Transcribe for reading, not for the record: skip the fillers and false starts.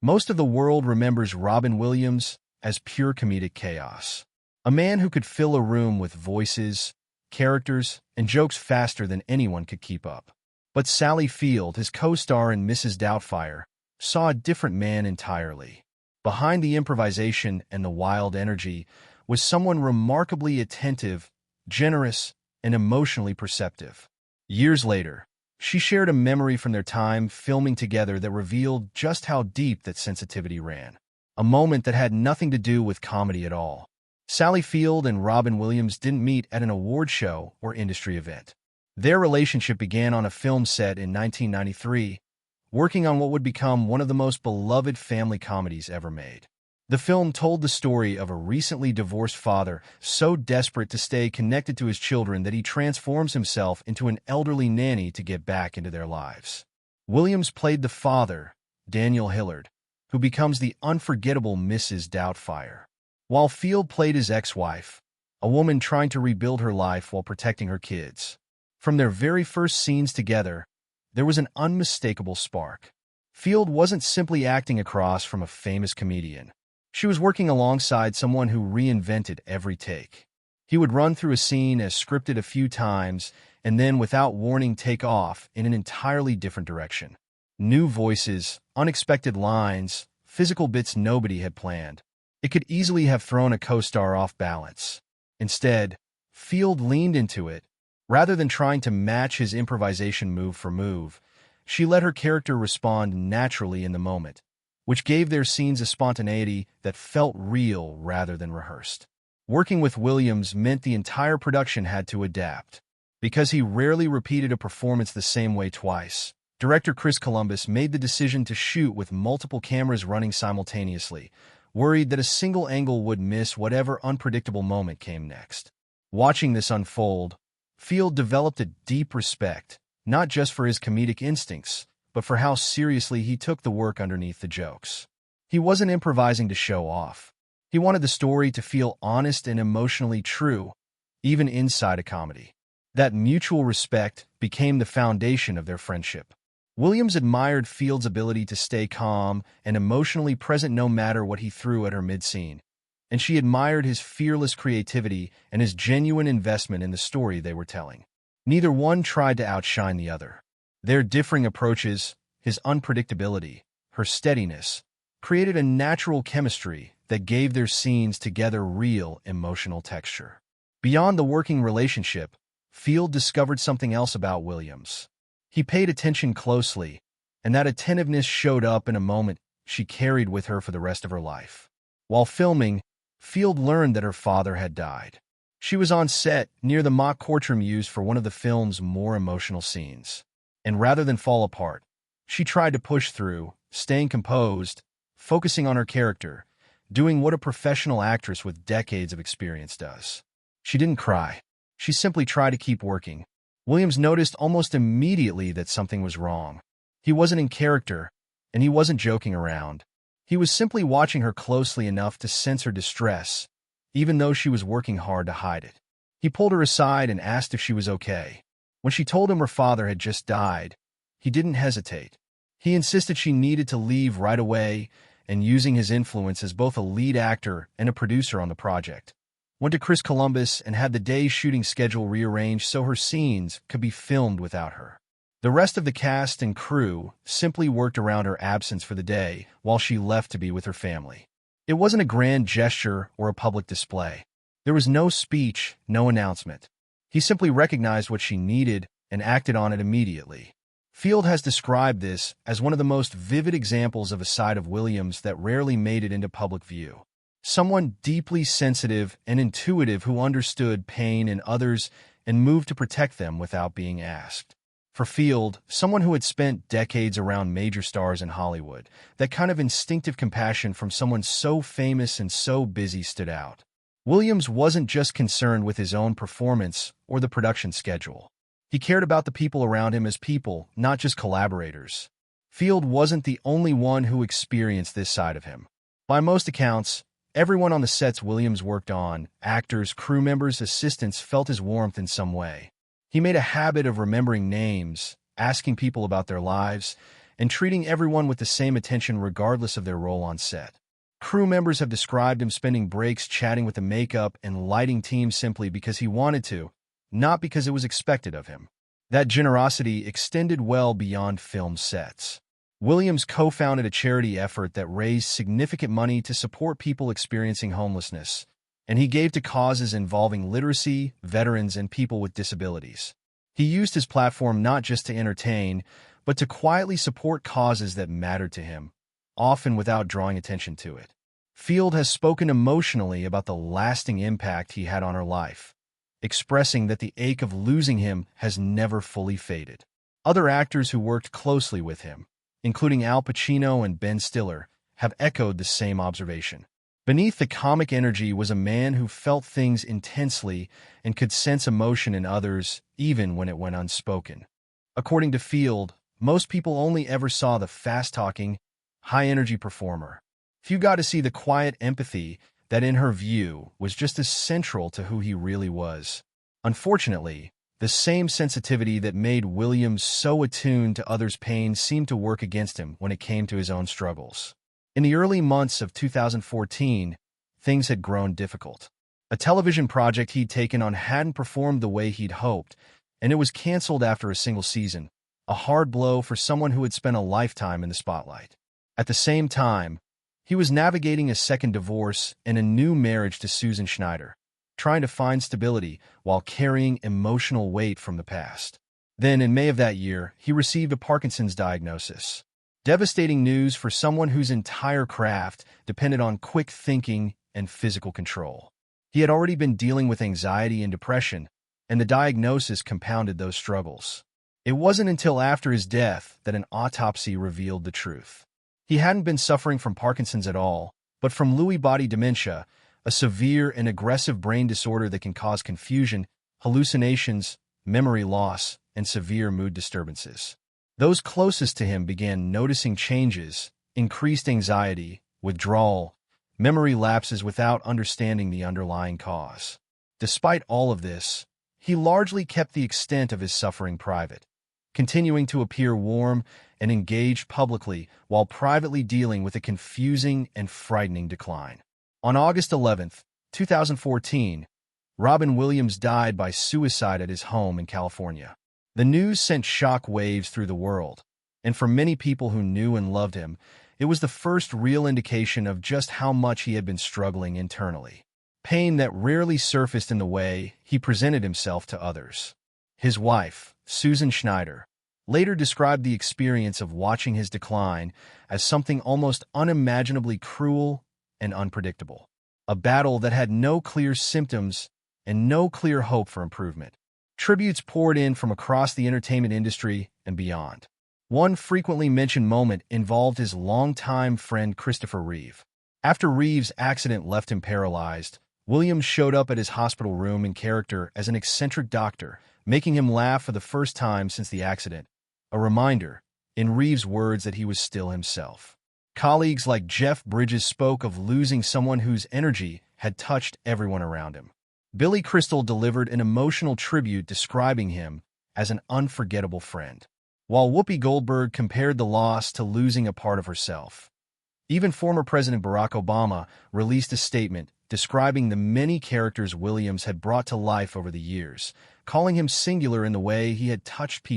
Most of the world remembers Robin Williams as pure comedic chaos. A man who could fill a room with voices, characters, and jokes faster than anyone could keep up. But Sally Field, his co-star in Mrs. Doubtfire, saw a different man entirely. Behind the improvisation and the wild energy was someone remarkably attentive, generous, and emotionally perceptive. Years later, she shared a memory from their time filming together that revealed just how deep that sensitivity ran. A moment that had nothing to do with comedy at all. Sally Field and Robin Williams didn't meet at an award show or industry event. Their relationship began on a film set in 1993, working on what would become one of the most beloved family comedies ever made. The film told the story of a recently divorced father so desperate to stay connected to his children that he transforms himself into an elderly nanny to get back into their lives. Williams played the father, Daniel Hillard, who becomes the unforgettable Mrs. Doubtfire, while Field played his ex-wife, a woman trying to rebuild her life while protecting her kids. From their very first scenes together, there was an unmistakable spark. Field wasn't simply acting across from a famous comedian. She was working alongside someone who reinvented every take. He would run through a scene as scripted a few times and then, without warning, take off in an entirely different direction. New voices, unexpected lines, physical bits nobody had planned. It could easily have thrown a co-star off balance. Instead, Field leaned into it. Rather than trying to match his improvisation move for move, she let her character respond naturally in the moment, which gave their scenes a spontaneity that felt real rather than rehearsed. Working with Williams meant the entire production had to adapt. Because he rarely repeated a performance the same way twice, director Chris Columbus made the decision to shoot with multiple cameras running simultaneously, worried that a single angle would miss whatever unpredictable moment came next. Watching this unfold, Field developed a deep respect, not just for his comedic instincts, but for how seriously he took the work underneath the jokes. He wasn't improvising to show off. He wanted the story to feel honest and emotionally true, even inside a comedy. That mutual respect became the foundation of their friendship. Williams admired Field's ability to stay calm and emotionally present no matter what he threw at her mid-scene, and she admired his fearless creativity and his genuine investment in the story they were telling. Neither one tried to outshine the other. Their differing approaches, his unpredictability, her steadiness, created a natural chemistry that gave their scenes together real emotional texture. Beyond the working relationship, Field discovered something else about Williams. He paid attention closely, and that attentiveness showed up in a moment she carried with her for the rest of her life. While filming, Field learned that her father had died. She was on set near the mock courtroom used for one of the film's more emotional scenes. And rather than fall apart, she tried to push through, staying composed, focusing on her character, doing what a professional actress with decades of experience does. She didn't cry. She simply tried to keep working. Williams noticed almost immediately that something was wrong. He wasn't in character, and he wasn't joking around. He was simply watching her closely enough to sense her distress, even though she was working hard to hide it. He pulled her aside and asked if she was okay. When she told him her father had just died, he didn't hesitate. He insisted she needed to leave right away, and using his influence as both a lead actor and a producer on the project, went to Chris Columbus and had the day's shooting schedule rearranged so her scenes could be filmed without her. The rest of the cast and crew simply worked around her absence for the day while she left to be with her family. It wasn't a grand gesture or a public display. There was no speech, no announcement. He simply recognized what she needed and acted on it immediately. Field has described this as one of the most vivid examples of a side of Williams that rarely made it into public view. Someone deeply sensitive and intuitive who understood pain in others and moved to protect them without being asked. For Field, someone who had spent decades around major stars in Hollywood, that kind of instinctive compassion from someone so famous and so busy stood out. Williams wasn't just concerned with his own performance or the production schedule. He cared about the people around him as people, not just collaborators. Field wasn't the only one who experienced this side of him. By most accounts, everyone on the sets Williams worked on, actors, crew members, assistants, felt his warmth in some way. He made a habit of remembering names, asking people about their lives, and treating everyone with the same attention regardless of their role on set. Crew members have described him spending breaks chatting with the makeup and lighting team simply because he wanted to, not because it was expected of him. That generosity extended well beyond film sets. Williams co-founded a charity effort that raised significant money to support people experiencing homelessness, and he gave to causes involving literacy, veterans, and people with disabilities. He used his platform not just to entertain, but to quietly support causes that mattered to him, often without drawing attention to it. Field has spoken emotionally about the lasting impact he had on her life, expressing that the ache of losing him has never fully faded. Other actors who worked closely with him, including Al Pacino and Ben Stiller, have echoed the same observation. Beneath the comic energy was a man who felt things intensely and could sense emotion in others, even when it went unspoken. According to Field, most people only ever saw the fast-talking, high-energy performer. Few got to see the quiet empathy that, in her view, was just as central to who he really was. Unfortunately, the same sensitivity that made Williams so attuned to others' pain seemed to work against him when it came to his own struggles. In the early months of 2014, things had grown difficult. A television project he'd taken on hadn't performed the way he'd hoped, and it was canceled after a single season, a hard blow for someone who had spent a lifetime in the spotlight. At the same time, he was navigating a second divorce and a new marriage to Susan Schneider, trying to find stability while carrying emotional weight from the past. Then, in May of that year, he received a Parkinson's diagnosis. Devastating news for someone whose entire craft depended on quick thinking and physical control. He had already been dealing with anxiety and depression, and the diagnosis compounded those struggles. It wasn't until after his death that an autopsy revealed the truth. He hadn't been suffering from Parkinson's at all, but from Lewy body dementia, a severe and aggressive brain disorder that can cause confusion, hallucinations, memory loss, and severe mood disturbances. Those closest to him began noticing changes, increased anxiety, withdrawal, memory lapses without understanding the underlying cause. Despite all of this, he largely kept the extent of his suffering private, continuing to appear warm and engaged publicly while privately dealing with a confusing and frightening decline. On August 11, 2014, Robin Williams died by suicide at his home in California. The news sent shock waves through the world, and for many people who knew and loved him, it was the first real indication of just how much he had been struggling internally. Pain that rarely surfaced in the way he presented himself to others. His wife, Susan Schneider, later described the experience of watching his decline as something almost unimaginably cruel and unpredictable. A battle that had no clear symptoms and no clear hope for improvement. Tributes poured in from across the entertainment industry and beyond. One frequently mentioned moment involved his longtime friend Christopher Reeve. After Reeve's accident left him paralyzed, Williams showed up at his hospital room in character as an eccentric doctor, making him laugh for the first time since the accident, a reminder, in Reeve's words, that he was still himself. Colleagues like Jeff Bridges spoke of losing someone whose energy had touched everyone around him. Billy Crystal delivered an emotional tribute describing him as an unforgettable friend, while Whoopi Goldberg compared the loss to losing a part of herself. Even former President Barack Obama released a statement describing the many characters Williams had brought to life over the years, calling him singular in the way he had touched people